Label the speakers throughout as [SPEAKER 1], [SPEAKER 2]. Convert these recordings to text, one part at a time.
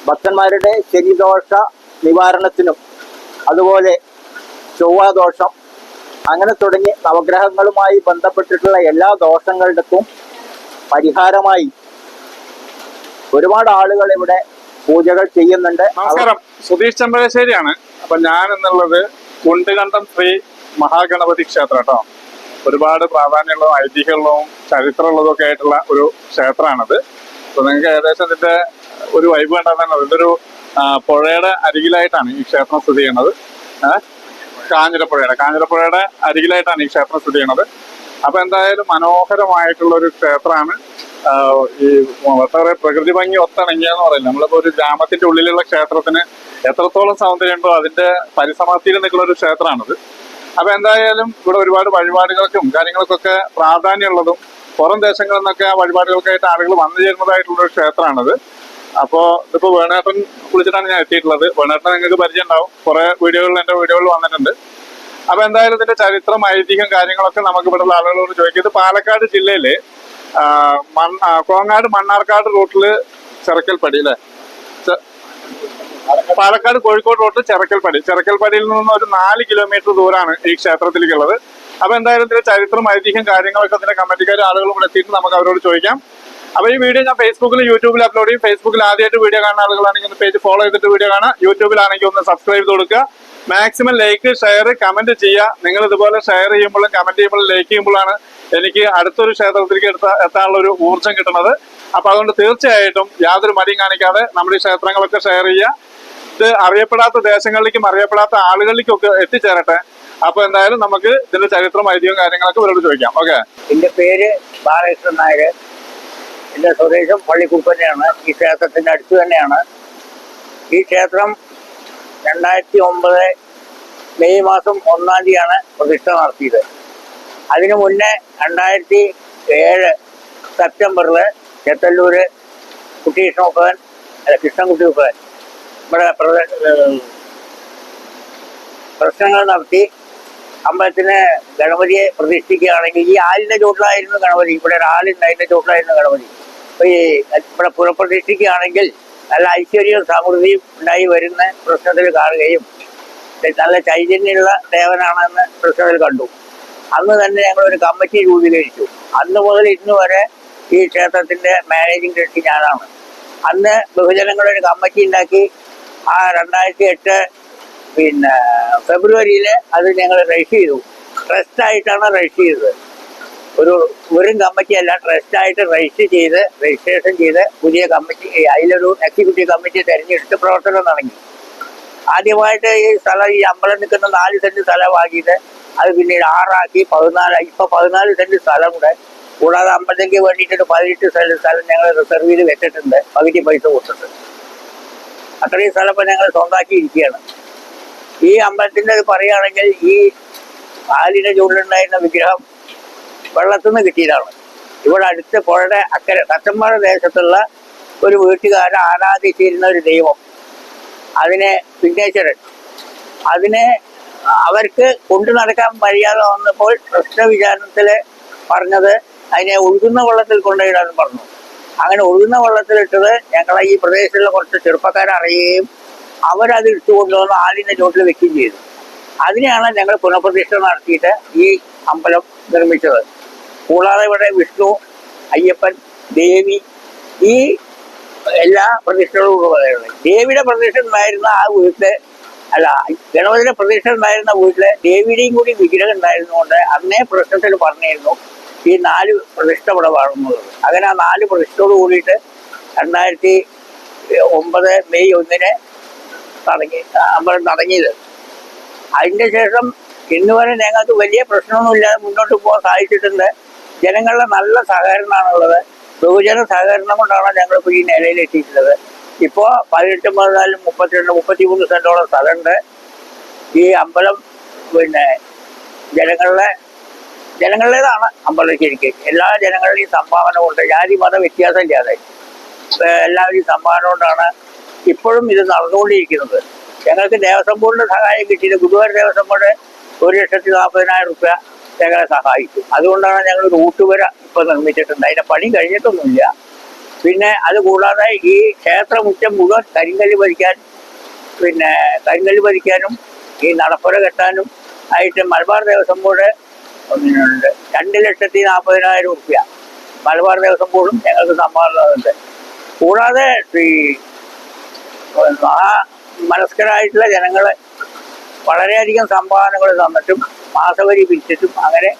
[SPEAKER 1] ഭക്തന്മാരുടെ ശനിദോഷ നിവാരണത്തിനും അതുപോലെ ചൊവ്വാദോഷം അങ്ങനെ തുടങ്ങി നവഗ്രഹങ്ങളുമായി ബന്ധപ്പെട്ടിട്ടുള്ള എല്ലാ ദോഷങ്ങൾക്കും പരിഹാരമായി ഒരുപാട് ആളുകൾ ഇവിടെ പൂജകൾ ചെയ്യുന്നുണ്ട്.
[SPEAKER 2] നമസ്കാരം, സുധീഷ് ചെമ്പകശ്ശേരിയാണ്. അപ്പൊ ഞാൻ എന്നുള്ളത് കുണ്ടുകണ്ടം ശ്രീ മഹാഗണപതി ക്ഷേത്രം കേട്ടോ. ഒരുപാട് പ്രാധാന്യമുള്ളതും ഐതിഹ്യമുള്ളതും ചരിത്രമുള്ളതും ഒക്കെ ആയിട്ടുള്ള ഒരു ക്ഷേത്രമാണത്. അപ്പൊ നിങ്ങൾക്ക് ഏകദേശം ഇതിന്റെ ഒരു വൈബ് കണ്ടാൽ തന്നെ ഇതൊരു പുഴയുടെ അരികിലായിട്ടാണ് ഈ ക്ഷേത്രം സ്ഥിതി ചെയ്യുന്നത്. കാഞ്ഞിരപ്പുഴയുടെ അരികിലായിട്ടാണ് ഈ ക്ഷേത്രം സ്ഥിതി ചെയ്യുന്നത്. അപ്പൊ എന്തായാലും മനോഹരമായിട്ടുള്ള ഒരു ക്ഷേത്രമാണ്. ഈ വളരെ പ്രകൃതി ഭംഗി ഒത്തിണങ്ങിയെന്ന് പറയില്ല. നമ്മളിപ്പോ ഒരു ഗ്രാമത്തിന്റെ ഉള്ളിലുള്ള ക്ഷേത്രത്തിന് എത്രത്തോളം സൗന്ദര്യമുണ്ടോ അതിന്റെ പരിസമാപ്തിയിൽ നിൽക്കുന്ന ഒരു ക്ഷേത്രമാണിത്. അപ്പൊ എന്തായാലും ഇവിടെ ഒരുപാട് വഴിപാടുകൾക്കും കാര്യങ്ങൾക്കൊക്കെ പ്രാധാന്യമുള്ളതും പുറം ദേശങ്ങളിൽ നിന്നൊക്കെ വഴിപാടുകൾക്കായിട്ട് ആളുകൾ വന്നു ചേരുന്നതായിട്ടുള്ള ഒരു ക്ഷേത്രമാണിത്. അപ്പോ ഇതിപ്പോ വേണേട്ടൻ വിളിച്ചിട്ടാണ് ഞാൻ എത്തിയിട്ടുള്ളത്. വേണേട്ടനെ നിങ്ങൾക്ക് പരിചയം ഉണ്ടാവും, കുറെ വീഡിയോകളിൽ എന്റെ വീഡിയോകളിൽ വന്നിട്ടുണ്ട്. അപ്പൊ എന്തായാലും ഇതിന്റെ ചരിത്രം ഐതിഹ്യം കാര്യങ്ങളൊക്കെ നമുക്ക് ഇവിടെയുള്ള ആളുകളോട് ചോദിക്കും. ഇത് പാലക്കാട് ജില്ലയില് കോങ്ങാട് മണ്ണാർക്കാട് റൂട്ടില് ചിറക്കൽപ്പടി അല്ലെ, പാലക്കാട് കോഴിക്കോട് റൂട്ട് ചിറക്കൽപ്പടിയിൽ നിന്ന് ഒരു 4 കിലോമീറ്റർ ദൂരമാണ് ഈ ക്ഷേത്രത്തിലേക്കുള്ളത്. അപ്പൊ എന്തായാലും ഇതിന്റെ ചരിത്രം ഐതിഹ്യം കാര്യങ്ങളൊക്കെ ഇതിന്റെ കമ്മിറ്റിക്കാർ ആളുകൾ ഇവിടെ എത്തിയിട്ട് നമുക്ക് അവരോട് ചോദിക്കാം. അപ്പൊ ഈ വീഡിയോ ഞാൻ ഫേസ്ബുക്കിലും യൂട്യൂബിൽ അപ്ലോഡ് ചെയ്യും. ഫേസ്ബുക്കിൽ ആദ്യമായിട്ട് വീഡിയോ കാണുന്ന ആളുകളാണെങ്കിൽ ഒന്ന് പേജ് ഫോളോ ചെയ്തിട്ട് വീഡിയോ കാണാം. യൂട്യൂബിലാണെങ്കിൽ ഒന്ന് സബ്സ്ക്രൈബ് ചെയ്ത് കൊടുക്കുക. മാക്സിമം ലൈക്ക്, ഷെയർ, കമന്റ് ചെയ്യുക. നിങ്ങൾ ഇതുപോലെ ഷെയർ ചെയ്യുമ്പോഴും കമന്റ് ചെയ്യുമ്പോഴും ലൈക്ക് ചെയ്യുമ്പോഴാണ് എനിക്ക് അടുത്തൊരു ക്ഷേത്രത്തിലേക്ക് എത്താനുള്ള ഒരു ഊർജ്ജം കിട്ടുന്നത്. അപ്പൊ അതുകൊണ്ട് തീർച്ചയായിട്ടും യാതൊരു മടിയും കാണിക്കാതെ നമ്മുടെ ഈ ക്ഷേത്രങ്ങളൊക്കെ ഷെയർ ചെയ്യുക. ഇത് അറിയപ്പെടാത്ത ദേശങ്ങളിലേക്കും അറിയപ്പെടാത്ത ആളുകളിലേക്കും ഒക്കെ എത്തിച്ചേരട്ടെ. അപ്പൊ എന്തായാലും നമുക്ക് ഇതിന്റെ ചരിത്രം ഐതിഹ്യവും കാര്യങ്ങളൊക്കെ ഇവരോട് ചോദിക്കാം. ഓക്കെ,
[SPEAKER 1] എന്റെ പേര് ബാലകൃഷ്ണൻ നായർ. എന്റെ സ്വദേശം പള്ളിക്കുപ്പനെയാണ്. ഈ ക്ഷേത്രത്തിന്റെ അടുത്ത് തന്നെയാണ്. ഈ ക്ഷേത്രം 2009 മെയ് മാസം 1-ാം തീയതിയാണ് പ്രതിഷ്ഠ നടത്തിയത്. അതിനു മുന്നേ 2007 സെപ്റ്റംബറിൽ ചെത്തല്ലൂര് കൃഷ്ണൻകുട്ടി ഉപ്പൻ ഇവിടെ പ്രശ്നങ്ങൾ നടത്തി അമ്പലത്തിന് ഗണപതിയെ പ്രതിഷ്ഠിക്കുകയാണെങ്കിൽ ഈ ആലിന്റെ ചുവട്ടിലായിരുന്നു ഗണപതി. ഇവിടെ ഒരു ആലുണ്ട്, അതിന്റെ ചുവട്ടിലായിരുന്നു ഗണപതി. അപ്പൊ ഈ ഇവിടെ പുനഃപ്രതിഷ്ഠിക്കുകയാണെങ്കിൽ നല്ല ഐശ്വര്യവും സമൃദ്ധിയും ഉണ്ടായി വരുന്ന പ്രശ്നത്തിൽ കാണുകയും നല്ല ചൈതന്യമുള്ള ദേവനാണെന്ന് പ്രശ്നത്തിൽ കണ്ടു. അന്ന് തന്നെ ഞങ്ങളൊരു കമ്മിറ്റി രൂപീകരിച്ചു. അന്ന് മുതൽ ഇന്ന് വരെ ഈ ക്ഷേത്രത്തിന്റെ മാനേജിംഗ് ട്രസ്റ്റി ഞാനാണ്. അന്ന് ബഹുജനങ്ങളൊരു കമ്മിറ്റി ഉണ്ടാക്കി 2008 ഫെബ്രുവരിയിൽ അത് ഞങ്ങൾ രജിസ്റ്റർ ചെയ്തു. ട്രസ്റ്റായിട്ടാണ് രജിസ്റ്റർ ചെയ്തത്. വെറും കമ്മിറ്റി അല്ല, ട്രസ്റ്റായിട്ട് രജിസ്ട്രേഷൻ ചെയ്ത് പുതിയ കമ്മിറ്റി, അതിലൊരു എക്സിക്യൂട്ടീവ് കമ്മിറ്റി തിരഞ്ഞെടുത്ത് പ്രവർത്തനം തുടങ്ങി. ആദ്യമായിട്ട് ഈ സ്ഥലം, ഈ അമ്പലം നിൽക്കുന്ന 4 സെന്റ് സ്ഥലം വാങ്ങിയിട്ട് അത് പിന്നീട് 6 ആക്കി 14. ഇപ്പൊ 14 സെന്റ് സ്ഥലം കൂടെ കൂടാതെ അമ്പലത്തേക്ക് വേണ്ടിയിട്ട് 18 സെന്റ് സ്ഥലം ഞങ്ങൾ റിസർവ് ചെയ്ത് വെച്ചിട്ടുണ്ട്. പകുതി പൈസ കൊടുത്തിട്ട് അത്രയും സ്ഥലം ഇപ്പൊ ഞങ്ങൾ സ്വന്തമാക്കി ഇരിക്കുകയാണ്. ഈ അമ്പലത്തിന്റെ പറയുകയാണെങ്കിൽ ഈ ആലിന്റെ ചുവട്ടിലുണ്ടായിരുന്ന വിഗ്രഹം വെള്ളത്തിൽ നിന്ന് കിട്ടിയതാണ്. ഇവിടെ അടുത്ത് പുഴയുടെ അക്കരെ തച്ചമ്പാറ ദേശത്തുള്ള ഒരു വീട്ടുകാരെ ആരാധിച്ചിരുന്ന ഒരു ദൈവം, അതിനെ വിഘ്നേശ്വരൻ, അതിനെ അവർക്ക് കൊണ്ടു നടക്കാൻ കഴിയാതെ വന്നപ്പോൾ പ്രശ്നവിചാരണത്തില് പറഞ്ഞത് അതിനെ ഒഴുകുന്ന വെള്ളത്തിൽ കൊണ്ടുപോയിടാന്ന് പറഞ്ഞു. അങ്ങനെ ഒഴുകുന്ന വെള്ളത്തിലിട്ടത് ഞങ്ങളെ ഈ പ്രദേശത്തുള്ള കുറച്ച് ചെറുപ്പക്കാരെ അറിയുകയും അവരത് ഇട്ട് കൊണ്ടുവന്ന് ആലിന്റെ ചോട്ടിൽ വെക്കുകയും ചെയ്തു. അതിനെയാണ് ഞങ്ങൾ പുനഃപ്രതിഷ്ഠ നടത്തിയിട്ട് ഈ അമ്പലം നിർമ്മിച്ചത്. കൂടാതെ ഇവിടെ വിഷ്ണു, അയ്യപ്പൻ, ദേവി, ഈ എല്ലാ പ്രതിഷ്ഠകളും പറയുന്നത്. ദേവിയുടെ പ്രതിഷ്ഠ ഉണ്ടായിരുന്ന ആ വീട്ടില്, അല്ല ഗണപതിയുടെ പ്രതിഷ്ഠ ഉണ്ടായിരുന്ന വീട്ടില് ദേവിയുടെയും കൂടി വിഗ്രഹം ഉണ്ടായിരുന്നുകൊണ്ട് അന്നേ പ്രശ്നത്തിൽ പറഞ്ഞിരുന്നു ഈ 4 പ്രതിഷ്ഠ ഇവിടെ വേണമെന്നുള്ളത്. അങ്ങനെ ആ 4 പ്രതിഷ്ഠയോട് കൂടിയിട്ട് 2009 മെയ് 1-ന് അമ്പലം തുടങ്ങിയത്. അതിൻ്റെ ശേഷം ഇന്ന് വരെ ഞങ്ങൾക്ക് വലിയ പ്രശ്നമൊന്നുമില്ലാതെ മുന്നോട്ട് പോകാൻ സാധിച്ചിട്ടുണ്ട്. ജനങ്ങളുടെ നല്ല സഹകരണമാണുള്ളത്. ബഹുജന സഹകരണം കൊണ്ടാണ് ഞങ്ങളിപ്പോൾ ഈ നിലയിൽ എത്തിയിട്ടുള്ളത്. ഇപ്പോൾ 18, 14, 32, 33 സെന്റോളം സ്ഥലമുണ്ട്. ഈ അമ്പലം ജനങ്ങളുടേതാണ് അമ്പലം. ശരിക്കും എല്ലാ ജനങ്ങളുടെയും സംഭാവന കൊണ്ട്, ജാതി മത വ്യത്യാസം ഇല്ലാതെ എല്ലാവരെയും സംഭാവന കൊണ്ടാണ് ഇപ്പോഴും ഇത് നടന്നുകൊണ്ടിരിക്കുന്നത്. ഞങ്ങൾക്ക് ദേവസ്വം ബോർഡിന്റെ സഹായം കിട്ടിയത്. ഗുരുവായൂർ ദേവസ്വം ബോർഡ് 1,40,000 രൂപ ഞങ്ങളെ സഹായിച്ചു. അതുകൊണ്ടാണ് ഞങ്ങൾ റൂട്ട് വരെ ഇപ്പൊ നിർമ്മിച്ചിട്ടുണ്ട്. അതിന്റെ പണി കഴിഞ്ഞിട്ടൊന്നുമില്ല. പിന്നെ അത് കൂടാതെ ഈ ക്ഷേത്രമുറ്റം മുഴുവൻ കരിങ്കല്ല് പതിക്കാനും ഈ നടപ്പുര കെട്ടാനും ആയിട്ട് മലബാർ ദേവസ്വം ബോർഡ് 2,40,000 റുപ്യ മലബാർ ദേവസ്വം ബോർഡും ഞങ്ങൾക്ക് സംഭാവനകളുണ്ട്. കൂടാതെ ഈ മനസ്കരായിട്ടുള്ള ജനങ്ങൾ വളരെയധികം സംഭാവനകൾ തന്നിട്ടും മാസവരി പിരിച്ചിട്ടും അങ്ങനെ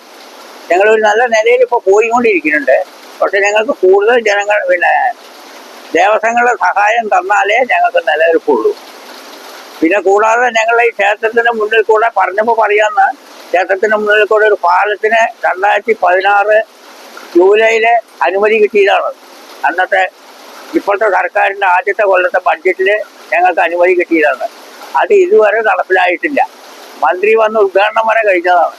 [SPEAKER 1] ഞങ്ങളൊരു നല്ല നിലയിൽ ഇപ്പോൾ പോയിക്കൊണ്ടിരിക്കുന്നുണ്ട്. പക്ഷെ ഞങ്ങൾക്ക് കൂടുതൽ ജനങ്ങൾ ദേവസ്വങ്ങളുടെ സഹായം തന്നാലേ ഞങ്ങൾക്ക് നിലനിൽപ്പുള്ളൂ. പിന്നെ കൂടാതെ ഞങ്ങളുടെ ഈ ക്ഷേത്രത്തിന് മുന്നിൽ കൂടെ പറഞ്ഞപ്പോൾ പറയാമെന്ന്, ക്ഷേത്രത്തിന് മുന്നിൽ കൂടെ ഒരു പാലത്തിന് 2016 ജൂലൈയിൽ അനുമതി കിട്ടിയതാണ്. അന്നത്തെ ഇപ്പോഴത്തെ സർക്കാരിൻ്റെ ആദ്യത്തെ കൊല്ലത്തെ ബഡ്ജറ്റിൽ ഞങ്ങൾക്ക് അനുമതി കിട്ടിയതാണ്. അത് ഇതുവരെ നടപ്പിലായിട്ടില്ല. മന്ത്രി വന്ന് ഉദ്ഘാടനം വരെ കഴിഞ്ഞതാണ്.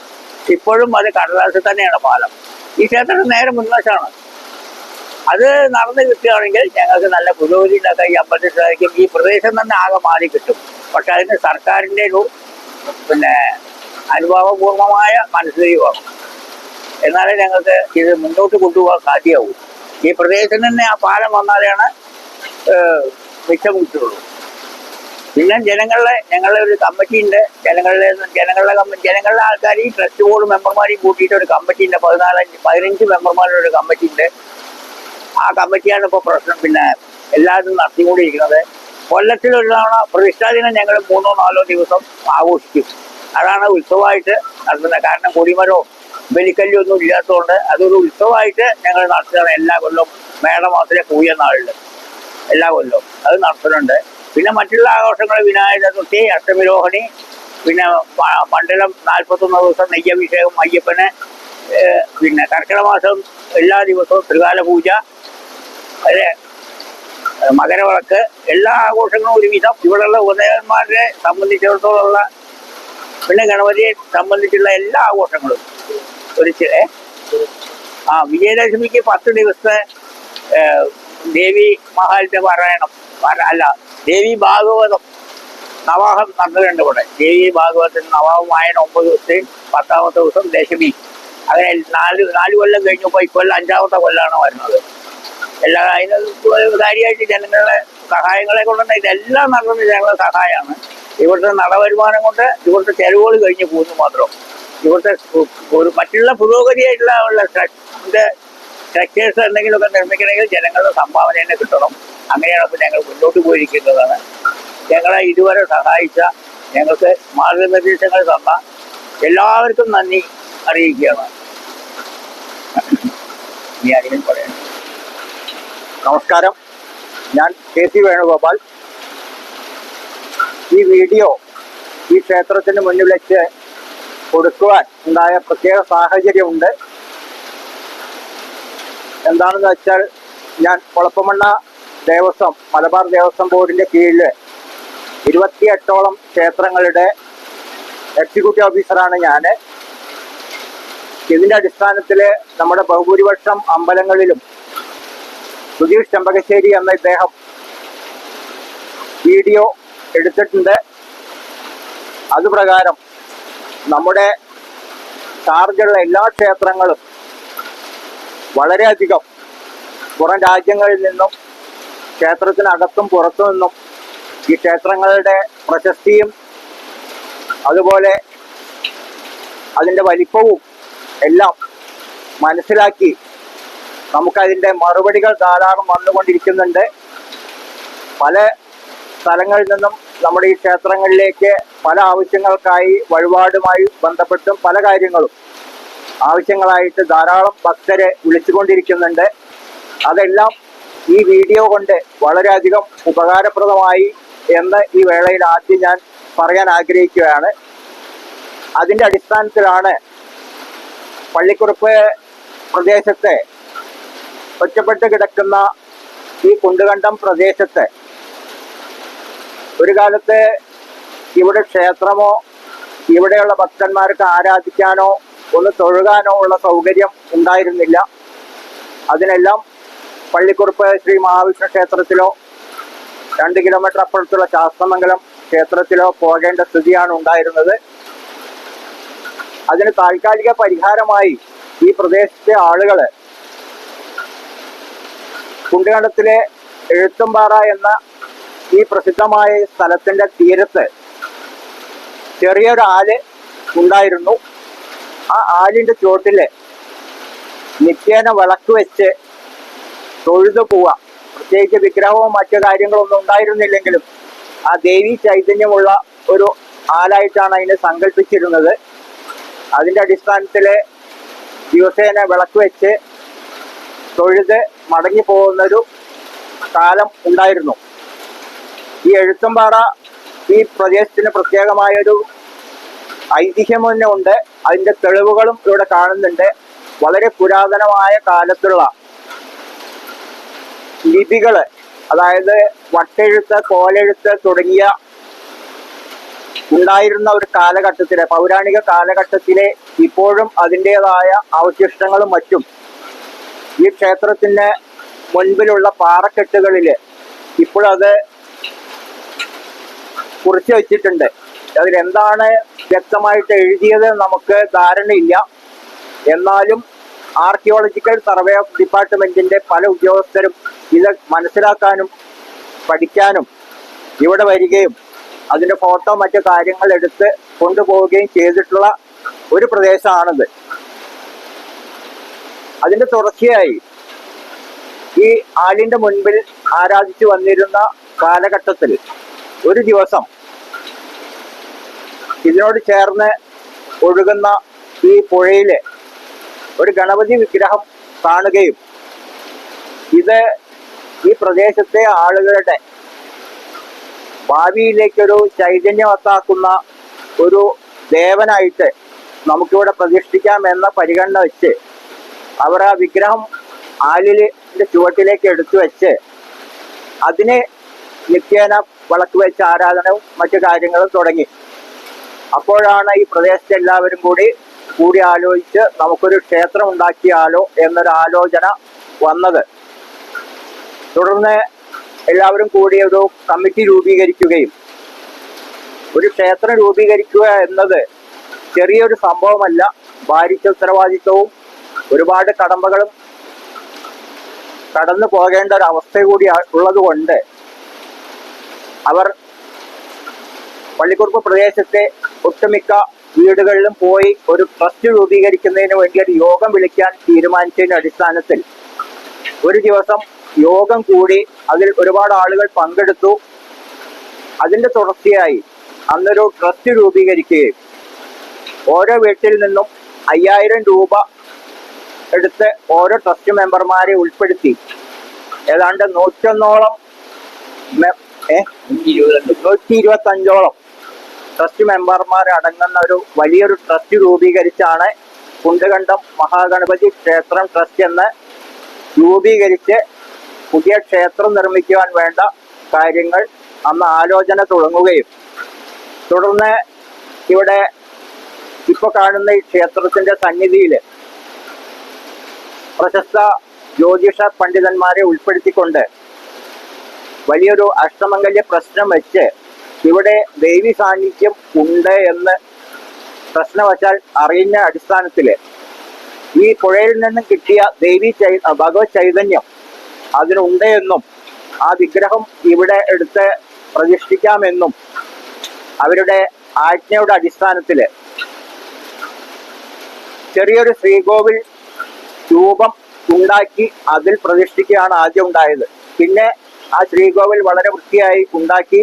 [SPEAKER 1] ഇപ്പോഴും അത് കടലാസിൽ തന്നെയാണ് പാലം. ഈ ക്ഷേത്രത്തിന് നേരെ മുൻവശമാണ്. അത് നടന്നു കിട്ടുകയാണെങ്കിൽ ഞങ്ങൾക്ക് നല്ല പുരോഗതി ഉണ്ടാക്കാൻ ഈ അമ്പലത്തിൽ സാധിക്കും. ഈ പ്രദേശം തന്നെ ആകെ മാറി കിട്ടും. പക്ഷെ അതിന് സർക്കാരിൻ്റെ ഒരു അനുഭാവപൂർവമായ മനസ്സിലേക്ക് വേണം. എന്നാലേ ഞങ്ങൾക്ക് ഇത് മുന്നോട്ട് കൊണ്ടുപോകാൻ സാധ്യമാവും. ഈ പ്രദേശത്ത് തന്നെ ആ പാലം വന്നാലാണ് മിച്ചം കിട്ടുള്ളൂ. പിന്നെ ഞങ്ങളുടെ ഒരു കമ്മിറ്റി ഉണ്ട്. ജനങ്ങളുടെ ആൾക്കാർ ഈ ട്രസ്റ്റ് ബോർഡ് മെമ്പർമാരെയും കൂട്ടിയിട്ട് ഒരു കമ്മിറ്റി ഉണ്ട്. 15 മെമ്പർമാരുടെ ഒരു കമ്മിറ്റി ഉണ്ട്. ആ കമ്മിറ്റിയാണ് ഇപ്പോൾ പ്രശ്നം എല്ലാവരും നടത്തിക്കൊണ്ടിരിക്കുന്നത്. കൊല്ലത്തിലൊരു തവണ പ്രതിഷ്ഠാദിനം ഞങ്ങൾ 3-4 ദിവസം ആഘോഷിക്കും. അതാണ് ഉത്സവമായിട്ട് നടത്തുന്നത്. കാരണം കൊടിമരവും ബലിക്കല്ലും ഒന്നും ഇല്ലാത്തതുകൊണ്ട് അതൊരു ഉത്സവമായിട്ട് ഞങ്ങൾ നടത്തുകയാണ് എല്ലാ കൊല്ലവും. മേടമാസത്തിലെ പൂയ നാളിൽ എല്ലാ കൊല്ലവും അത് നടത്തുന്നുണ്ട്. പിന്നെ മറ്റുള്ള ആഘോഷങ്ങൾ വിനായക ചതുർത്ഥി, അഷ്ടമിരോഹിണി, പിന്നെ മണ്ഡലം 41 ദിവസം നെയ്യഭിഷേകം അയ്യപ്പന്, കർക്കിടക മാസം എല്ലാ ദിവസവും ത്രികാല പൂജ, മകരവിളക്ക്, എല്ലാ ആഘോഷങ്ങളും ഒരുവിധം ഇവിടെയുള്ള ഉപദേവന്മാരെ സംബന്ധിച്ചിടത്തോളമുള്ള പിന്നെ ഗണപതിയെ സംബന്ധിച്ചുള്ള എല്ലാ ആഘോഷങ്ങളും വിജയദശമിക്ക് 10 ദിവസത്തെ ദേവി മഹാത്മ്യ പാരായണം ദേവി ഭാഗവതം നവാഹം നടന്നിട്ടുണ്ട് ഇവിടെ. ദേവി ഭാഗവതത്തിന് നവാഹം വായന 9 ദിവസത്തെയും 10ാമത്തെ ദിവസം ദശമി. അങ്ങനെ 4 കൊല്ലം കഴിഞ്ഞപ്പോൾ ഇക്കൊല്ലം 5ാമത്തെ കൊല്ലമാണ് വരുന്നത്. അതിന് കാര്യമായിട്ട് ജനങ്ങളുടെ സഹായങ്ങളെ കൊണ്ടുതന്നെ ഇതെല്ലാം നടന്നത് ജനങ്ങളുടെ സഹായമാണ്. ഇവിടുത്തെ നടവരുമാനം കൊണ്ട് ഇവിടുത്തെ ചെലവുകൾ കഴിഞ്ഞ് പോകുന്നു മാത്രം. ഇവിടുത്തെ മറ്റുള്ള പുരോഗതിയായിട്ടുള്ള സ്ട്രക്ചേഴ്സ് എന്തെങ്കിലുമൊക്കെ നിർമ്മിക്കണമെങ്കിൽ ജനങ്ങളുടെ സംഭാവന തന്നെ കിട്ടണം. അങ്ങനെയാണ് ഇപ്പോൾ ഞങ്ങൾ മുന്നോട്ട് പോയിരിക്കുന്നതാണ്. ഞങ്ങളെ ഇതുവരെ സഹായിച്ച, ഞങ്ങൾക്ക് മാർഗനിർദ്ദേശങ്ങൾ തന്ന എല്ലാവർക്കും നന്ദി അറിയിക്കുകയാണ്. ഇനി ആരെങ്കിലും പറയാം.
[SPEAKER 3] നമസ്കാരം, ഞാൻ KC വേണുഗോപാൽ. ഈ വീഡിയോ ഈ ക്ഷേത്രത്തിന് മുന്നിൽ വെച്ച് കൊടുക്കുവാൻ ഉണ്ടായ പ്രത്യേക സാഹചര്യമുണ്ട്. എന്താണെന്ന് വെച്ചാൽ, ഞാൻ കൊളപ്പമണ്ണ ദേവസ്വം മലബാർ ദേവസ്വം ബോർഡിൻ്റെ കീഴിൽ 28ഓളം ക്ഷേത്രങ്ങളുടെ എക്സിക്യൂട്ടീവ് ഓഫീസറാണ് ഞാൻ. ഇതിൻ്റെ അടിസ്ഥാനത്തിൽ നമ്മുടെ ബഹുഭൂരിപക്ഷം അമ്പലങ്ങളിലും സുധീഷ് ചെമ്പകശ്ശേരി എന്ന ഇദ്ദേഹം വീഡിയോ എടുത്തിട്ടുണ്ട്. അതുപ്രകാരം നമ്മുടെ ചാർജുള്ള എല്ലാ ക്ഷേത്രങ്ങളും വളരെയധികം പുറം രാജ്യങ്ങളിൽ നിന്നും ക്ഷേത്രത്തിനകത്തും പുറത്തു നിന്നും ഈ ക്ഷേത്രങ്ങളുടെ പ്രശസ്തിയും അതുപോലെ അതിൻ്റെ വലിപ്പവും എല്ലാം മനസ്സിലാക്കി നമുക്കതിൻ്റെ മറുപടികൾ ധാരാളം വന്നുകൊണ്ടിരിക്കുന്നുണ്ട്. പല സ്ഥലങ്ങളിൽ നിന്നും നമ്മുടെ ഈ ക്ഷേത്രങ്ങളിലേക്ക് പല ആവശ്യങ്ങൾക്കായി വഴിപാടുമായി ബന്ധപ്പെട്ടും പല കാര്യങ്ങളും ആവശ്യങ്ങളായിട്ട് ധാരാളം ഭക്തരെ വിളിച്ചുകൊണ്ടിരിക്കുന്നുണ്ട്. അതെല്ലാം ഈ വീഡിയോ കൊണ്ട് വളരെയധികം ഉപകാരപ്രദമായി എന്ന് ഈ വേളയിൽ ആദ്യം ഞാൻ പറയാൻ ആഗ്രഹിക്കുകയാണ്. അതിൻ്റെ അടിസ്ഥാനത്തിലാണ് പള്ളിക്കുറുപ്പ് പ്രദേശത്തെ ഒറ്റപ്പെട്ട് കിടക്കുന്ന ഈ കുണ്ടുകണ്ടം പ്രദേശത്ത് ഒരു കാലത്ത് ഇവിടെ ക്ഷേത്രമോ ഇവിടെയുള്ള ഭക്തന്മാർക്ക് ആരാധിക്കാനോ ഒന്ന് തൊഴുകാനോ ഉള്ള സൗകര്യം ഉണ്ടായിരുന്നില്ല. അതിനെല്ലാം പള്ളിക്കുറുപ്പ് ശ്രീ മഹാവിഷ്ണു ക്ഷേത്രത്തിലോ 2 കിലോമീറ്റർ അപ്പുറത്തുള്ള ശാസ്ത്രമംഗലം ക്ഷേത്രത്തിലോ പോകേണ്ട സ്ഥിതിയാണ് ഉണ്ടായിരുന്നത്. അതിന് താൽക്കാലിക പരിഹാരമായി ഈ പ്രദേശത്തെ ആളുകൾ കുണ്ടുകണ്ടത്തിലെ എഴുത്തുംപാറ എന്ന ഈ പ്രസിദ്ധമായ സ്ഥലത്തിന്റെ തീരത്ത് ചെറിയൊരു ആല് ഉണ്ടായിരുന്നു. ആ ആലിന്റെ ചുവട്ടില് നിത്യേന വിളക്ക് വെച്ച് തൊഴുതു പോവാം. പ്രത്യേകിച്ച് വിഗ്രഹവും മറ്റു കാര്യങ്ങളൊന്നും ഉണ്ടായിരുന്നില്ലെങ്കിലും ആ ദേവി ചൈതന്യമുള്ള ഒരു ആലായിട്ടാണ് അതിനെ സങ്കല്പിച്ചിരുന്നത്. അതിന്റെ അടിസ്ഥാനത്തില് ദിവസേന വിളക്ക് വെച്ച് തൊഴുത് മടങ്ങി പോകുന്നൊരു കാലം ഉണ്ടായിരുന്നു. ഈ എഴുത്തുംപാറ ഈ പ്രദേശത്തിന് പ്രത്യേകമായൊരു ഐതിഹ്യം തന്നെ ഉണ്ട്. അതിന്റെ തെളിവുകളും ഇവിടെ കാണുന്നുണ്ട്. വളരെ പുരാതനമായ കാലത്തുള്ള ലിപികള്, അതായത് വട്ടെഴുത്ത്, കോലെഴുത്ത് തുടങ്ങിയ ഉണ്ടായിരുന്ന ഒരു കാലഘട്ടത്തിലെ, പൗരാണിക കാലഘട്ടത്തിലെ ഇപ്പോഴും അതിൻ്റെതായ അവശിഷ്ടങ്ങളും മറ്റും ഈ ക്ഷേത്രത്തിന് മുൻപിലുള്ള പാറക്കെട്ടുകളിൽ ഇപ്പോഴത് കുറിച്ച് വെച്ചിട്ടുണ്ട്. അതിലെന്താണ് വ്യക്തമായിട്ട് എഴുതിയത് നമുക്ക് ധാരണയില്ല. എന്നാലും ആർക്കിയോളജിക്കൽ സർവേ ഓഫ് ഡിപ്പാർട്ട്മെന്റിന്റെ പല ഉദ്യോഗസ്ഥരും ഇത് മനസ്സിലാക്കാനും പഠിക്കാനും ഇവിടെ വരികയും അതിന്റെ ഫോട്ടോ മറ്റു കാര്യങ്ങൾ എടുത്ത് കൊണ്ടുപോവുകയും ചെയ്തിട്ടുള്ള ഒരു പ്രദേശമാണിത്. അതിന്റെ തുടർച്ചയായി ഈ ആലിന്റെ മുൻപിൽ ആരാധിച്ചു വന്നിരുന്ന കാലഘട്ടത്തിൽ ഒരു ദിവസം ഇതിനോട് ചേർന്ന് ഒഴുകുന്ന ഈ പുഴയില് ഒരു ഗണപതി വിഗ്രഹം കാണുകയും ഇത് ഈ പ്രദേശത്തെ ആളുകളുടെ ഭാവിയിലേക്കൊരു ചൈതന്യവത്താക്കുന്ന ഒരു ദേവനായിട്ട് നമുക്കിവിടെ പ്രതിഷ്ഠിക്കാമെന്ന പരിഗണന വെച്ച് അവർ ആ വിഗ്രഹം ആലിന്റെ ചുവട്ടിലേക്ക് എടുത്തു വെച്ച് അതിനെ നിത്യേന വിളക്ക് വെച്ച് ആരാധനവും മറ്റു കാര്യങ്ങളും തുടങ്ങി. അപ്പോഴാണ് ഈ പ്രദേശത്തെ എല്ലാവരും കൂടി ആലോചിച്ച് നമുക്കൊരു ക്ഷേത്രം ഉണ്ടാക്കിയാലോ എന്നൊരു ആലോചന വന്നത്. തുടർന്ന് എല്ലാവരും കൂടി ഒരു കമ്മിറ്റി രൂപീകരിക്കുകയും, ഒരു ക്ഷേത്രം രൂപീകരിക്കുക എന്നത് ചെറിയൊരു സംഭവമല്ല. ഭാരിച്ച ഉത്തരവാദിത്വവും ഒരുപാട് കടമ്പകളും കടന്നു പോകേണ്ട ഒരു അവസ്ഥ കൂടി ഉള്ളത് കൊണ്ട് അവർ പള്ളിക്കുറുപ്പ് പ്രദേശത്തെ ഒട്ടുമിക്ക വീടുകളിലും പോയി ഒരു ട്രസ്റ്റ് രൂപീകരിക്കുന്നതിന് വേണ്ടി ഒരു യോഗം വിളിക്കാൻ തീരുമാനിച്ചതിന്റെ അടിസ്ഥാനത്തിൽ ഒരു ദിവസം യോഗം കൂടി അതിൽ ഒരുപാട് ആളുകൾ പങ്കെടുത്തു. അതിന്റെ തുടർച്ചയായി അന്നൊരു ട്രസ്റ്റ് രൂപീകരിക്കുകയും ഓരോ വീട്ടിൽ നിന്നും 5000 രൂപ എടുത്ത് ഓരോ ട്രസ്റ്റ് മെമ്പർമാരെ ഉൾപ്പെടുത്തി ഏതാണ്ട് 101ഓളം 125ഓളം ട്രസ്റ്റ് മെമ്പർമാർ അടങ്ങുന്ന ഒരു വലിയൊരു ട്രസ്റ്റ് രൂപീകരിച്ചാണ് കുണ്ടുകണ്ടം മഹാഗണപതി ക്ഷേത്രം ട്രസ്റ്റ് എന്ന് രൂപീകരിച്ച് പുതിയ ക്ഷേത്രം നിർമ്മിക്കുവാൻ വേണ്ട കാര്യങ്ങൾ അന്ന് ആലോചന തുടങ്ങുകയും തുടർന്ന് ഇവിടെ ഇപ്പൊ കാണുന്ന ഈ ക്ഷേത്രത്തിന്റെ സന്നിധിയിൽ പ്രശസ്ത ജ്യോതിഷ പണ്ഡിതന്മാരെ ഉൾപ്പെടുത്തിക്കൊണ്ട് വലിയൊരു അഷ്ടമംഗല്യ പ്രശ്നം വെച്ച് ഇവിടെ ദേവി സാന്നിധ്യം ഉണ്ട് എന്ന് പ്രശ്നവശാൽ അറിയുന്ന അടിസ്ഥാനത്തിൽ ഈ പുഴയിൽ നിന്നും കിട്ടിയ ഭഗവത് ചൈതന്യം അതിനുണ്ട് എന്നും ആ വിഗ്രഹം ഇവിടെ എടുത്ത് പ്രതിഷ്ഠിക്കാമെന്നും അവരുടെ ആജ്ഞയുടെ അടിസ്ഥാനത്തിൽ ചെറിയൊരു ശ്രീകോവിൽ രൂപം ഉണ്ടാക്കി അതിൽ പ്രതിഷ്ഠിക്കുകയാണ് ആദ്യം ഉണ്ടായത്. പിന്നെ ആ ശ്രീകോവിൽ വളരെ വൃത്തിയായി ഉണ്ടാക്കി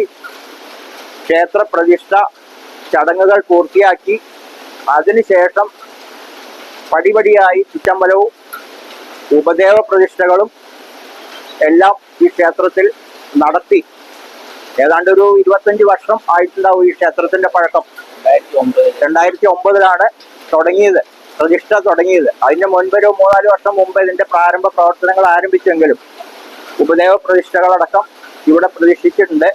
[SPEAKER 3] ക്ഷേത്ര പ്രതിഷ്ഠ ചടങ്ങുകൾ പൂർത്തിയാക്കി അതിനുശേഷം പടിപടിയായി ചുറ്റമ്പലവും ഉപദേവ പ്രതിഷ്ഠകളും എല്ലാം ഈ ക്ഷേത്രത്തിൽ നടത്തി. ഏതാണ്ട് ഒരു 25 വർഷം ആയിട്ടുണ്ടാവും ഈ ക്ഷേത്രത്തിന്റെ പഴക്കം. 2009 തുടങ്ങിയത്, പ്രതിഷ്ഠ തുടങ്ങിയത്. അതിന് മുൻപ് ഒരു 3-4 വർഷം മുമ്പ് ഇതിന്റെ പ്രാരംഭ പ്രവർത്തനങ്ങൾ ആരംഭിച്ചെങ്കിലും ഉപദേവ പ്രതിഷ്ഠകളടക്കം ഇവിടെ പ്രതിഷ്ഠിച്ചിട്ടുണ്ട്.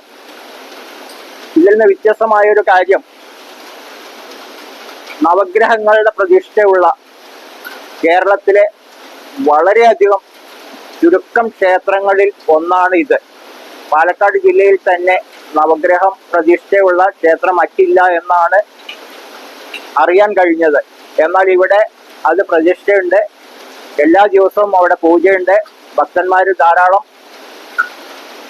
[SPEAKER 3] ഇതിൽ നിന്ന് വ്യത്യസ്തമായൊരു കാര്യം, നവഗ്രഹങ്ങളുടെ പ്രതിഷ്ഠയുള്ള കേരളത്തിലെ വളരെയധികം ചുരുക്കം ക്ഷേത്രങ്ങളിൽ ഒന്നാണ് ഇത്. പാലക്കാട് ജില്ലയിൽ തന്നെ നവഗ്രഹം പ്രതിഷ്ഠയുള്ള ക്ഷേത്രം മറ്റില്ല എന്നാണ് അറിയാൻ കഴിഞ്ഞത്. എന്നാൽ ഇവിടെ അത് പ്രതിഷ്ഠയുണ്ട്, എല്ലാ ദിവസവും അവിടെ പൂജയുണ്ട്. ഭക്തന്മാർ ധാരാളം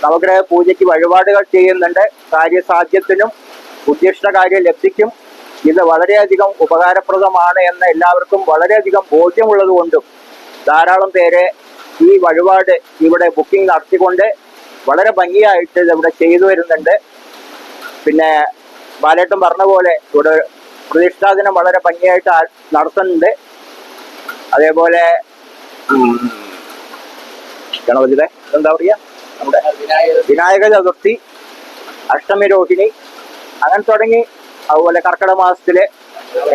[SPEAKER 3] നവഗ്രഹ പൂജയ്ക്ക് വഴിപാടുകൾ ചെയ്യുന്നുണ്ട്. കാര്യസാധ്യത്തിനും ഉദ്ദിഷ്ടകാര്യ ലബ്ധിക്കും ഇത് വളരെയധികം ഉപകാരപ്രദമാണ് എന്ന് എല്ലാവർക്കും വളരെയധികം ബോധ്യമുള്ളത് കൊണ്ടും ധാരാളം പേര് ഈ വഴിപാട് ഇവിടെ ബുക്കിംഗ് നടത്തിക്കൊണ്ട് വളരെ ഭംഗിയായിട്ട് ഇവിടെ ചെയ്തു വരുന്നുണ്ട്. പിന്നെ ബാലേട്ടൻ പറഞ്ഞ പോലെ ഇവിടെ പ്രതിഷ്ഠാദിനം വളരെ ഭംഗിയായിട്ട് നടത്തുന്നുണ്ട്. അതേപോലെ ഗണപതിയുടെ എന്താ പറയുക, നമ്മുടെ വിനായക ചതുർത്ഥി, അഷ്ടമി രോഹിണി, അങ്ങനെ തുടങ്ങി. അതുപോലെ കർക്കിടക മാസത്തിലെ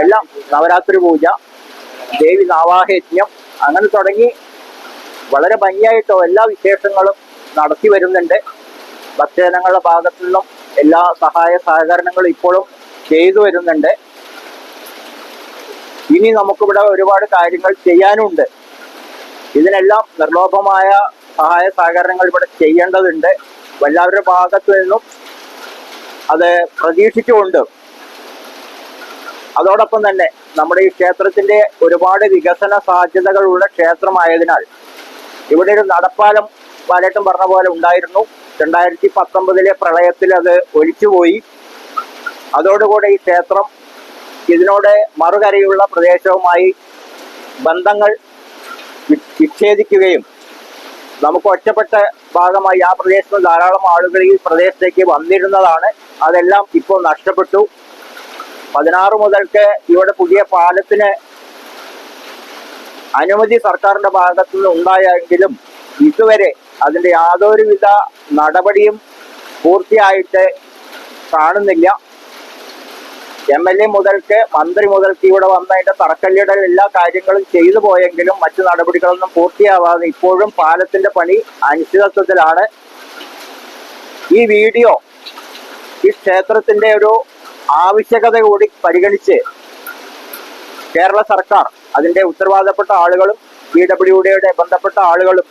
[SPEAKER 3] എല്ലാം നവരാത്രി പൂജ, ദേവി നാവാഹയജ്ഞം, അങ്ങനെ തുടങ്ങി വളരെ ഭംഗിയായിട്ടോ എല്ലാ വിശേഷങ്ങളും നടത്തി വരുന്നുണ്ട്. ഭക്തജനങ്ങളുടെ ഭാഗത്തു നിന്നും എല്ലാ സഹായ സഹകരണങ്ങളും ഇപ്പോഴും ചെയ്തു വരുന്നുണ്ട്. ഇനി നമുക്കിവിടെ ഒരുപാട് കാര്യങ്ങൾ ചെയ്യാനുണ്ട്. ഇതിനെല്ലാം നിർലോഭമായ സഹായ സഹകരണങ്ങൾ ഇവിടെ ചെയ്യേണ്ടതുണ്ട്. എല്ലാവരുടെ ഭാഗത്തു നിന്നും അത് പ്രതീക്ഷിച്ചുകൊണ്ട് അതോടൊപ്പം തന്നെ നമ്മുടെ ഈ ക്ഷേത്രത്തിന്റെ ഒരുപാട് വികസന സാധ്യതകളുള്ള ക്ഷേത്രമായതിനാൽ ഇവിടെ ഒരു നടപ്പാലം ബാലേട്ടൻ പറഞ്ഞ പോലെ ഉണ്ടായിരുന്നു. 2019 പ്രളയത്തിൽ അത് ഒലിച്ചുപോയി. അതോടുകൂടെ ഈ ക്ഷേത്രം ഇതിനോട് മറുകരയുള്ള പ്രദേശവുമായി ബന്ധങ്ങൾ വിച്ഛേദിക്കുകയും നമുക്ക് ഒറ്റപ്പെട്ട ഭാഗമായി ആ പ്രദേശത്ത് ധാരാളം ആളുകൾ ഈ പ്രദേശത്തേക്ക് വന്നിരുന്നതാണ്. അതെല്ലാം ഇപ്പോൾ നഷ്ടപ്പെട്ടു. 16 മുതൽക്ക് ഇവിടെ പുതിയ പാലത്തിന് അനുമതി സർക്കാരിന്റെ ഭാഗത്തു നിന്ന് ഉണ്ടായെങ്കിലും ഇതുവരെ അതിന്റെ യാതൊരുവിധ നടപടിയും പൂർത്തിയായിട്ട് കാണുന്നില്ല. MLA മുതൽക്ക് മന്ത്രി മുതൽക്ക് ഇവിടെ വന്ന അതിന്റെ തറക്കല്ലിടൽ എല്ലാ കാര്യങ്ങളും ചെയ്തു പോയെങ്കിലും മറ്റു നടപടികളൊന്നും പൂർത്തിയാവാതെ ഇപ്പോഴും പാലത്തിന്റെ പണി അനിശ്ചിതത്വത്തിലാണ്. ഈ വീഡിയോ ഈ ക്ഷേത്രത്തിന്റെ ഒരു ആവശ്യകത കൂടി പരിഗണിച്ച് കേരള സർക്കാർ അതിന്റെ ഉത്തരവാദപ്പെട്ട ആളുകളും PWDയുടെ ബന്ധപ്പെട്ട ആളുകളും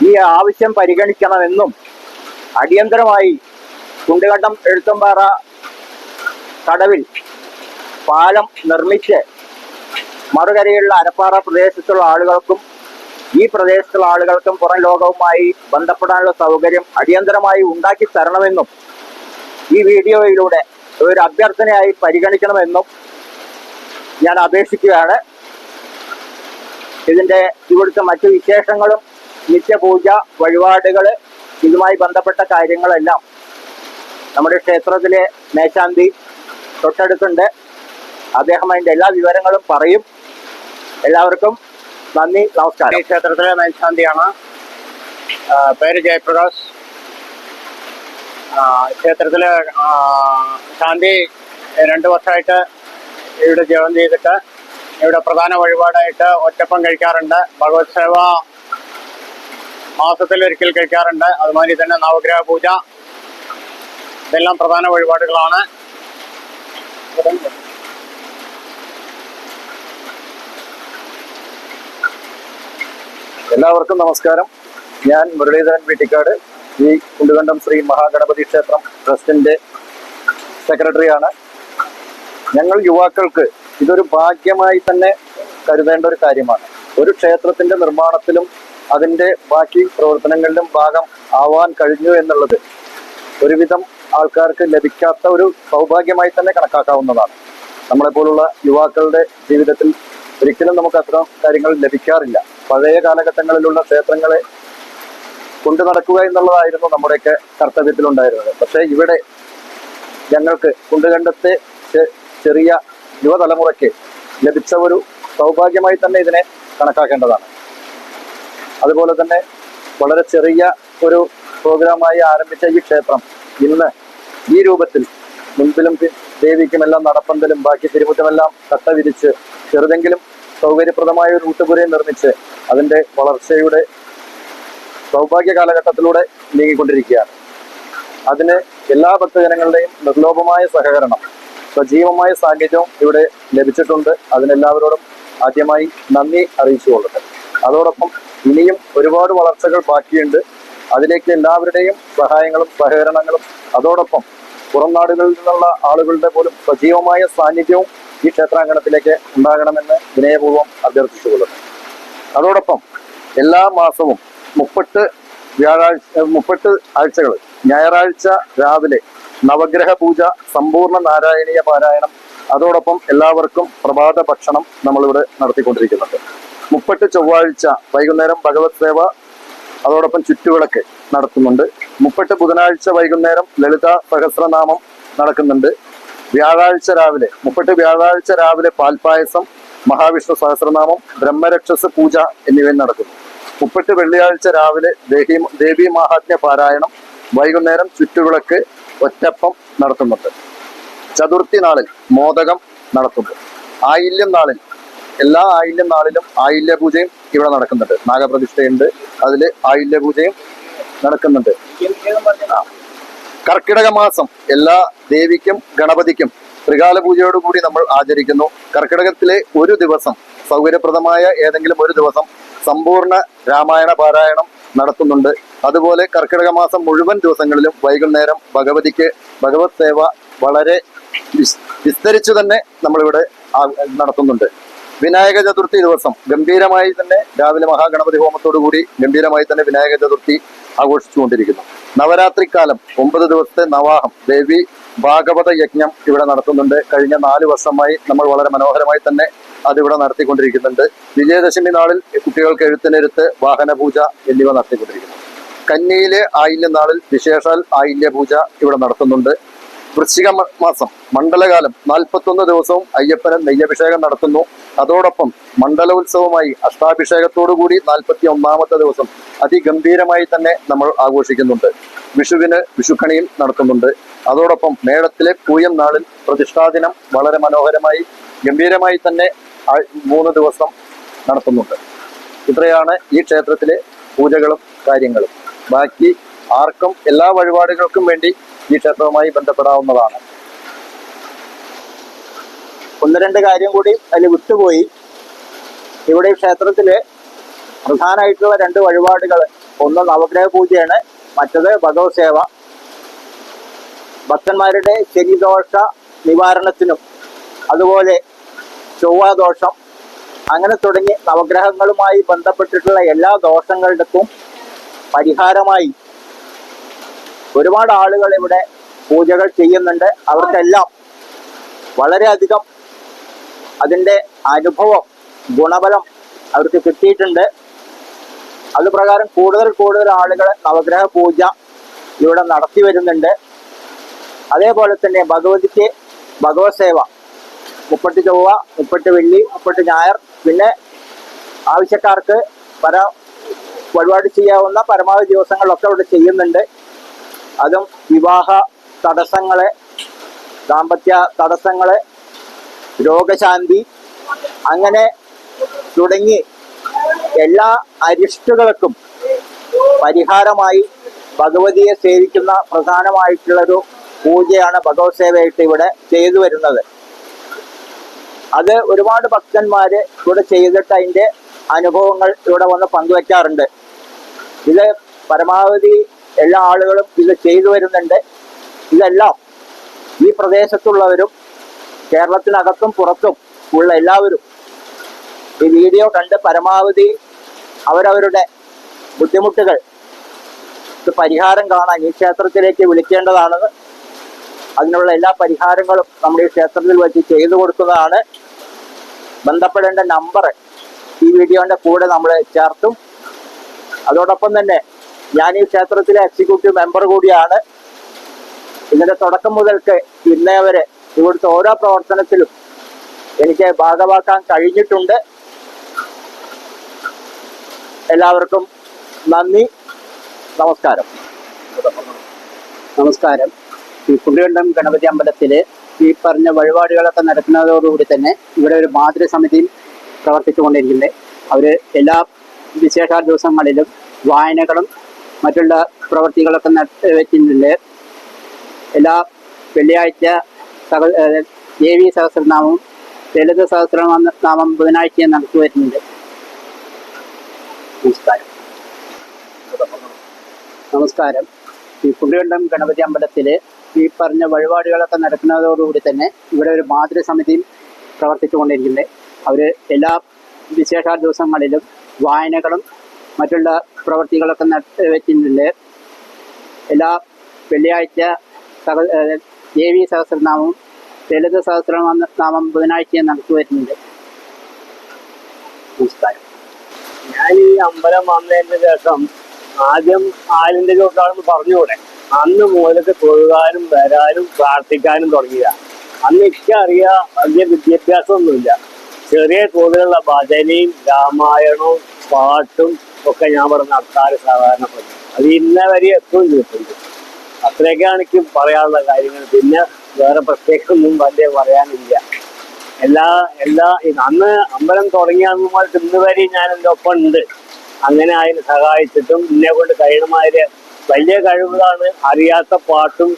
[SPEAKER 3] ഈ ആവശ്യം പരിഗണിക്കണമെന്നും അടിയന്തരമായി കുണ്ടുകണ്ടം എഴുത്തമ്പാറ കടവിൽ പാലം നിർമ്മിച്ച് മറുകരയുള്ള അരപ്പാറ പ്രദേശത്തുള്ള ആളുകൾക്കും ഈ പ്രദേശത്തുള്ള ആളുകൾക്കും പുറം ലോകവുമായി ബന്ധപ്പെടാനുള്ള സൗകര്യം അടിയന്തരമായി ഉണ്ടാക്കി തരണമെന്നും ഈ വീഡിയോയിലൂടെ ഒരു അഭ്യർത്ഥനയായി പരിഗണിക്കണമെന്നും ഞാൻ അപേക്ഷിക്കുകയാണ്. ഇതിന്റെ ഇവിടുത്തെ മറ്റു വിശേഷങ്ങളും നിത്യപൂജ വഴിപാടുകൾ ഇതുമായി ബന്ധപ്പെട്ട കാര്യങ്ങളെല്ലാം നമ്മുടെ ക്ഷേത്രത്തിലെ മേശാന്തി തൊട്ടടുത്തുണ്ട്. അദ്ദേഹം അതിന്റെ എല്ലാ വിവരങ്ങളും പറയും. എല്ലാവർക്കും നന്ദി, നമസ്കാരം.
[SPEAKER 1] ഈ ക്ഷേത്രത്തിലെ മേൽശാന്തിയാണ്. പേര് ജയപ്രകാശ്. ക്ഷേത്രത്തിലെ ശാന്തി 2 വർഷമായിട്ട് ഇവിടെ ജപം ചെയ്തിട്ട് ഇവിടെ പ്രധാന വഴിപാടായിട്ട് ഒറ്റപ്പം കഴിക്കാറുണ്ട്. ഭഗവത് സേവ മാസത്തിലൊരിക്കൽ കഴിക്കാറുണ്ട്. അതുമാതിരി തന്നെ നവഗ്രഹ പൂജ, ഇതെല്ലാം പ്രധാന വഴിപാടുകളാണ്.
[SPEAKER 4] എല്ലാവർക്കും നമസ്കാരം. ഞാൻ മുരളീധരൻ വീട്ടിക്കാട്, ഈ കുണ്ടുകണ്ടം ശ്രീ മഹാഗണപതി ക്ഷേത്രം ട്രസ്റ്റിന്റെ സെക്രട്ടറിയാണ്. ഞങ്ങൾ യുവാക്കൾക്ക് ഇതൊരു ഭാഗ്യമായി തന്നെ കരുതേണ്ട ഒരു കാര്യമാണ്. ഒരു ക്ഷേത്രത്തിന്റെ നിർമ്മാണത്തിലും അതിന്റെ ബാക്കി പ്രവർത്തനങ്ങളിലും ഭാഗം ആവാൻ കഴിഞ്ഞു എന്നുള്ളത് ഒരുവിധം ആൾക്കാർക്ക് ലഭിക്കാത്ത ഒരു സൗഭാഗ്യമായി തന്നെ കണക്കാക്കാവുന്നതാണ്. നമ്മളെപ്പോലുള്ള യുവാക്കളുടെ ജീവിതത്തിൽ ഒരിക്കലും നമുക്ക് അത്തരം കാര്യങ്ങൾ ലഭിക്കാറില്ല. പഴയ കാലഘട്ടങ്ങളിലുള്ള ക്ഷേത്രങ്ങളെ കൊണ്ടു നടക്കുക എന്നുള്ളതായിരുന്നു നമ്മുടെയൊക്കെ കർത്തവ്യത്തിലുണ്ടായിരുന്നത്. പക്ഷേ ഇവിടെ ഞങ്ങൾക്ക് കുണ്ടുകണ്ടത്തെ ചെറിയ യുവതലമുറയ്ക്ക് ലഭിച്ച ഒരു സൗഭാഗ്യമായി തന്നെ ഇതിനെ കണക്കാക്കേണ്ടതാണ്. അതുപോലെ തന്നെ വളരെ ചെറിയ ഒരു പ്രോഗ്രാമായി ആരംഭിച്ച ഈ ക്ഷേത്രം ഇന്ന് ഈ രൂപത്തിൽ മുൻപിലും ദേവിക്കുമെല്ലാം നടപ്പന്തലും ബാക്കി തിരുമുറ്റമെല്ലാം കട്ട വിരിച്ച് ചെറുതെങ്കിലും സൗകര്യപ്രദമായ ഒരു ഊട്ടുപുരയും നിർമ്മിച്ച് അതിൻ്റെ വളർച്ചയുടെ സൗഭാഗ്യ കാലഘട്ടത്തിലൂടെ നീങ്ങിക്കൊണ്ടിരിക്കുകയാണ്. അതിന് എല്ലാ ഭക്തജനങ്ങളുടെയും നിർലോഭമായ സഹകരണം, സജീവമായ സാന്നിധ്യവും ഇവിടെ ലഭിച്ചിട്ടുണ്ട്. അതിനെല്ലാവരോടും ആദ്യമായി നന്ദി അറിയിച്ചുകൊള്ളുന്നു. അതോടൊപ്പം ഇനിയും ഒരുപാട് വളർച്ചകൾ ബാക്കിയുണ്ട്. അതിലേക്ക് എല്ലാവരുടെയും സഹായങ്ങളും സഹകരണങ്ങളും അതോടൊപ്പം പുറം നാടുകളിൽ നിന്നുള്ള ആളുകളുടെ പോലും സജീവമായ സാന്നിധ്യവും ഈ ക്ഷേത്രാങ്കണത്തിലേക്ക് ഉണ്ടാകണമെന്ന് വിനയപൂർവ്വം അഭ്യർത്ഥിച്ചുകൊള്ളുന്നു. അതോടൊപ്പം എല്ലാ മാസവും 30 ആഴ്ചകൾ ഞായറാഴ്ച രാവിലെ നവഗ്രഹ പൂജ, സമ്പൂർണ്ണ നാരായണീയ പാരായണം, അതോടൊപ്പം എല്ലാവർക്കും പ്രഭാത ഭക്ഷണം നമ്മളിവിടെ നടത്തിക്കൊണ്ടിരിക്കുന്നുണ്ട്. 30 ചൊവ്വാഴ്ച വൈകുന്നേരം ഭഗവത് സേവ, അതോടൊപ്പം ചുറ്റുവിളക്ക് നടത്തുന്നുണ്ട്. 30 ബുധനാഴ്ച വൈകുന്നേരം ലളിത സഹസ്രനാമം നടക്കുന്നുണ്ട്. വ്യാഴാഴ്ച രാവിലെ 30 വ്യാഴാഴ്ച രാവിലെ പാൽപായസം, മഹാവിഷ്ണു സഹസ്രനാമം, ബ്രഹ്മരക്ഷസ് പൂജ എന്നിവയും നടക്കുന്നു. 30 വെള്ളിയാഴ്ച രാവിലെ ദേവി മാഹാത്മ്യ പാരായണം, വൈകുന്നേരം ചുറ്റുവിളക്ക്, ഒറ്റപ്പം നടത്തുന്നുണ്ട്. ചതുർത്ഥി നാളിൽ മോദകം നടത്തുന്നു. ആയില്യം നാളിൽ എല്ലാ ആയില്യം നാളിലും ആയില്യ പൂജയും ഇവിടെ നടക്കുന്നുണ്ട്. നാഗപ്രതിഷ്ഠയുണ്ട്, അതിൽ ആയില്യ പൂജയും നടക്കുന്നുണ്ട്. കർക്കിടക മാസം എല്ലാ ദേവിക്കും ഗണപതിക്കും ത്രികാല പൂജയോടുകൂടി നമ്മൾ ആചരിക്കുന്നു. കർക്കിടകത്തിലെ ഒരു ദിവസം, സൗകര്യപ്രദമായ ഏതെങ്കിലും ഒരു ദിവസം സമ്പൂർണ്ണ രാമായണ പാരായണം നടത്തുന്നുണ്ട്. അതുപോലെ കർക്കിടക മാസം മുഴുവൻ ദിവസങ്ങളിലും വൈകുന്നേരം ഭഗവതിക്ക് ഭഗവത് സേവ വളരെ വിസ്തരിച്ചു തന്നെ നമ്മളിവിടെ നടത്തുന്നുണ്ട്. വിനായക ചതുർത്ഥി ദിവസം ഗംഭീരമായി തന്നെ രാവിലെ മഹാഗണപതി ഹോമത്തോടു കൂടി ഗംഭീരമായി തന്നെ വിനായക ചതുർത്ഥി ആഘോഷിച്ചുകൊണ്ടിരിക്കുന്നു. നവരാത്രിക്കാലം 9 ദിവസത്തെ നവാഹം, ദേവി ഭാഗവത യജ്ഞം ഇവിടെ നടത്തുന്നുണ്ട്. കഴിഞ്ഞ 4 വർഷമായി നമ്മൾ വളരെ മനോഹരമായി തന്നെ അതിവിടെ നടത്തിക്കൊണ്ടിരിക്കുന്നുണ്ട്. വിജയദശമി നാളിൽ കുട്ടികൾക്ക് എഴുത്തിനെഴുത്ത്, വാഹന പൂജ എന്നിവ നടത്തിക്കൊണ്ടിരിക്കുന്നു. കന്നിയിലെ ആയില്യ നാളിൽ വിശേഷാൽ ആയില്യ പൂജ ഇവിടെ നടത്തുന്നുണ്ട്. വൃശ്ചിക മാസം മണ്ഡലകാലം 41 ദിവസവും അയ്യപ്പന് നെയ്യഭിഷേകം നടത്തുന്നു. അതോടൊപ്പം മണ്ഡലോത്സവമായി അഷ്ടാഭിഷേകത്തോടുകൂടി 41ാമത്തെ ദിവസം അതിഗംഭീരമായി തന്നെ നമ്മൾ ആഘോഷിക്കുന്നുണ്ട്. വിഷുവിന് വിഷുക്കണിയും നടത്തുന്നുണ്ട്. അതോടൊപ്പം മേടത്തിലെ പൂയം നാളിൽ പ്രതിഷ്ഠാദിനം വളരെ മനോഹരമായി ഗംഭീരമായി തന്നെ 3 ദിവസം നടത്തുന്നുണ്ട്. ഇത്രയാണ് ഈ ക്ഷേത്രത്തിലെ പൂജകളും കാര്യങ്ങളും. ബാക്കി ആർക്കും എല്ലാ വഴിപാടുകൾക്കും വേണ്ടി ഈ ക്ഷേത്രവുമായി ബന്ധപ്പെടാവുന്നതാണ്.
[SPEAKER 3] 1-2 കാര്യം കൂടി അതിൽ വിട്ടുപോയി. ഇവിടെ ഈ ക്ഷേത്രത്തില് പ്രധാനമായിട്ടുള്ള 2 വഴിപാടുകൾ, ഒന്ന് നവഗ്രഹ പൂജയാണ്, മറ്റത് ഭഗവത് സേവ. ഭക്തന്മാരുടെ ശനിദോഷ നിവാരണത്തിനും അതുപോലെ ചൊവ്വാദോഷം അങ്ങനെ തുടങ്ങി നവഗ്രഹങ്ങളുമായി ബന്ധപ്പെട്ടിട്ടുള്ള എല്ലാ ദോഷങ്ങളുടെക്കും പരിഹാരമായി ഒരുപാട് ആളുകൾ ഇവിടെ പൂജകൾ ചെയ്യുന്നുണ്ട്. അവർക്കെല്ലാം വളരെയധികം അതിൻ്റെ അനുഭവം, ഗുണഫലം അവർക്ക് കിട്ടിയിട്ടുണ്ട്. അതുപ്രകാരം കൂടുതൽ ആളുകൾ നവഗ്രഹ പൂജ ഇവിടെ നടത്തി വരുന്നുണ്ട്. അതേപോലെ തന്നെ ഭഗവതിക്ക് ഭഗവത് സേവ 30 ചൊവ്വ, 30 വെള്ളി, 30 ഞായർ, പിന്നെ ആവശ്യക്കാർക്ക് വഴിപാട് ചെയ്യാവുന്ന പരമാവധി ദിവസങ്ങളിലൊക്കെ ഇവിടെ ചെയ്യുന്നുണ്ട്. അതും വിവാഹ തടസ്സങ്ങള്, ദാമ്പത്യ തടസ്സങ്ങള്, രോഗശാന്തി, അങ്ങനെ തുടങ്ങി എല്ലാ അരിഷ്ടങ്ങൾക്കും പരിഹാരമായി ഭഗവതിയെ സേവിക്കുന്ന പ്രധാനമായിട്ടുള്ളൊരു പൂജയാണ് ഭഗവത് സേവയായിട്ട് ഇവിടെ ചെയ്തു വരുന്നത്. അത് ഒരുപാട് ഭക്തന്മാര് ഇവിടെ ചെയ്തിട്ട് അതിൻ്റെ അനുഭവങ്ങൾ ഇവിടെ വന്ന് പങ്കുവെക്കാറുണ്ട്. ഇത് പരമാവധി എല്ലാ ആളുകളും ഇത് ചെയ്തു വരുന്നുണ്ട്. ഇതെല്ലാം ഈ പ്രദേശത്തുള്ളവരും കേരളത്തിനകത്തും പുറത്തും ഉള്ള എല്ലാവരും ഈ വീഡിയോ കണ്ട് പരമാവധി അവരവരുടെ ബുദ്ധിമുട്ടുകൾ പരിഹാരം കാണാൻ ഈ ക്ഷേത്രത്തിലേക്ക് വിളിക്കേണ്ടതാണെന്ന്, അതിനുള്ള എല്ലാ പരിഹാരങ്ങളും നമ്മുടെ ഈ ക്ഷേത്രത്തിൽ വെച്ച് ചെയ്തു കൊടുക്കുന്നതാണ്. ബന്ധപ്പെടേണ്ട നമ്പർ ഈ വീഡിയോന്റെ കൂടെ നമ്മൾ ചേർത്തും. അതോടൊപ്പം തന്നെ ഞാൻ ഈ ക്ഷേത്രത്തിലെ എക്സിക്യൂട്ടീവ് മെമ്പർ കൂടിയാണ്. ഇതിന്റെ തുടക്കം മുതൽക്ക് ഇന്നേ വരെ ഇവിടുത്തെ ഓരോ പ്രവർത്തനത്തിലും എനിക്ക് ഭാഗമാക്കാൻ കഴിഞ്ഞിട്ടുണ്ട്. എല്ലാവർക്കും നന്ദി, നമസ്കാരം.
[SPEAKER 1] നമസ്കാരം. ഈ കുണ്ടികണ്ടം ഗണപതി അമ്പലത്തില് ഈ പറഞ്ഞ വഴിപാടുകളൊക്കെ നടക്കുന്നതോടുകൂടി തന്നെ ഇവിടെ ഒരു മാതൃസമിതിയും പ്രവർത്തിച്ചുകൊണ്ടിരിക്കുന്നത്. അവർ എല്ലാ വിശേഷ ദിവസങ്ങളിലും വായനകളും മറ്റുള്ള പ്രവൃത്തികളൊക്കെ വെച്ചിട്ടുണ്ട്. എല്ലാ വെള്ളിയാഴ്ച ദേവി സഹസ്രനാമവും ലളിത സഹസ്രനാമം ബുധനാഴ്ചയും നടത്തി വരുന്നുണ്ട്. നമസ്കാരം. ഈ കുണ്ടികണ്ടം ഗണപതി അമ്പലത്തില് ഈ പറഞ്ഞ വഴിപാടുകളൊക്കെ നടക്കുന്നതോടുകൂടി തന്നെ ഇവിടെ ഒരു മാതൃസമിതിയും പ്രവർത്തിച്ചുകൊണ്ടിരിക്കുന്നത്. അവർ എല്ലാ വിശേഷ ദിവസങ്ങളിലും വായനകളും
[SPEAKER 3] മറ്റുള്ള പ്രവർത്തികളൊക്കെ വെച്ചിട്ടുണ്ട്. എല്ലാ വെള്ളിയാഴ്ച ദേവി സഹസ്രനാമവും ലളിത സഹസ്രനാമം ബുധനാഴ്ചയും നടത്തി വരുന്നുണ്ട്. നമസ്കാരം.
[SPEAKER 1] ഞാൻ ഈ അമ്പലം വന്നതിന് ശേഷം ആദ്യം ആലിന്റെ ചോട്ടാണെന്ന് പറഞ്ഞുകൂടെ, അന്ന് മുതലൊക്കെ തൊഴുകാനും വരാനും പ്രാർത്ഥിക്കാനും തുടങ്ങിയതാണ്. അന്ന് എനിക്കറിയാം വലിയ വിദ്യാഭ്യാസമൊന്നുമില്ല. ചെറിയ തോതിലുള്ള ഭജനയും രാമായണവും പാട്ടും ഒക്കെ ഞാൻ ഇവിടെ നടത്താറ് സാധാരണപ്പെട്ടു. അത് ഇന്ന വരെ എത്തുകയും ചെയ്തിട്ടുണ്ട്. അത്രയൊക്കെയാണ് എനിക്ക് പറയാനുള്ള കാര്യങ്ങൾ. പിന്നെ വേറെ പ്രത്യേകമൊന്നും വലിയ പറയാനില്ല. അന്ന് അമ്പലം തുടങ്ങിയാന്ന് മുതൽ ഇന്ന് വരെ ഞാൻ എൻ്റെ ഒപ്പം ഉണ്ട്. അങ്ങനെ അതിന് സഹായിച്ചിട്ടും എന്നെ കൊണ്ട് കഴിയണമാതിരി വലിയ കഴിവുകളാണ്. അറിയാത്ത പാട്ടും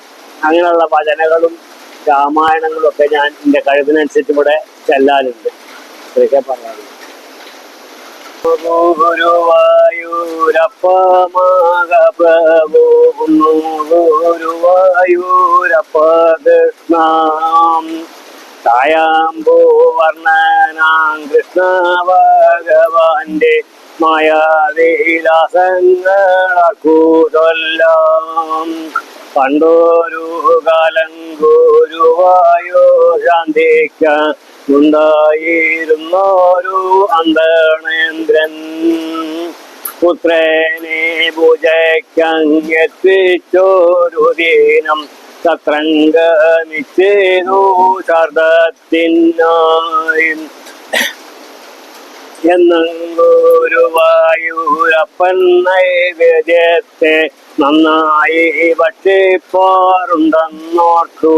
[SPEAKER 1] അങ്ങനെയുള്ള ഭജനകളും രാമായണങ്ങളും ഒക്കെ ഞാൻ എൻ്റെ കഴിവിനനുസരിച്ച് ഇവിടെ ചെല്ലാനുണ്ട്. ഇതൊക്കെ പറയാറുണ്ട്. ഗുരുവായൂരപ്പ മകപ്രഭുന്നു ഗുരുവായൂരപ്പ കൃഷ്ണ കായാമ്പൂവർണ്ണനാം കൃഷ്ണ ഭഗവാന്റെ മായാവിലാസങ്ങളാക്കൂതൊല്ലാം പണ്ടൊരു കാലം ഗുരുവായൂർ ശാന്തിക്കുണ്ടായിരുന്നൊരു അന്തണേന്ദ്രൻ പുത്രനെ പൂജയ്ക്കങ്ങെത്തിച്ചൊരു ദിനം സത്രംഗമിച്ചേതു ശാർദത്തിനായി എന്നും ഗുരുവായൂരപ്പൻ നൈവേദ്യത്തെ നന്നായി ഭക്ഷിപ്പാറുണ്ടെന്നോർത്തു.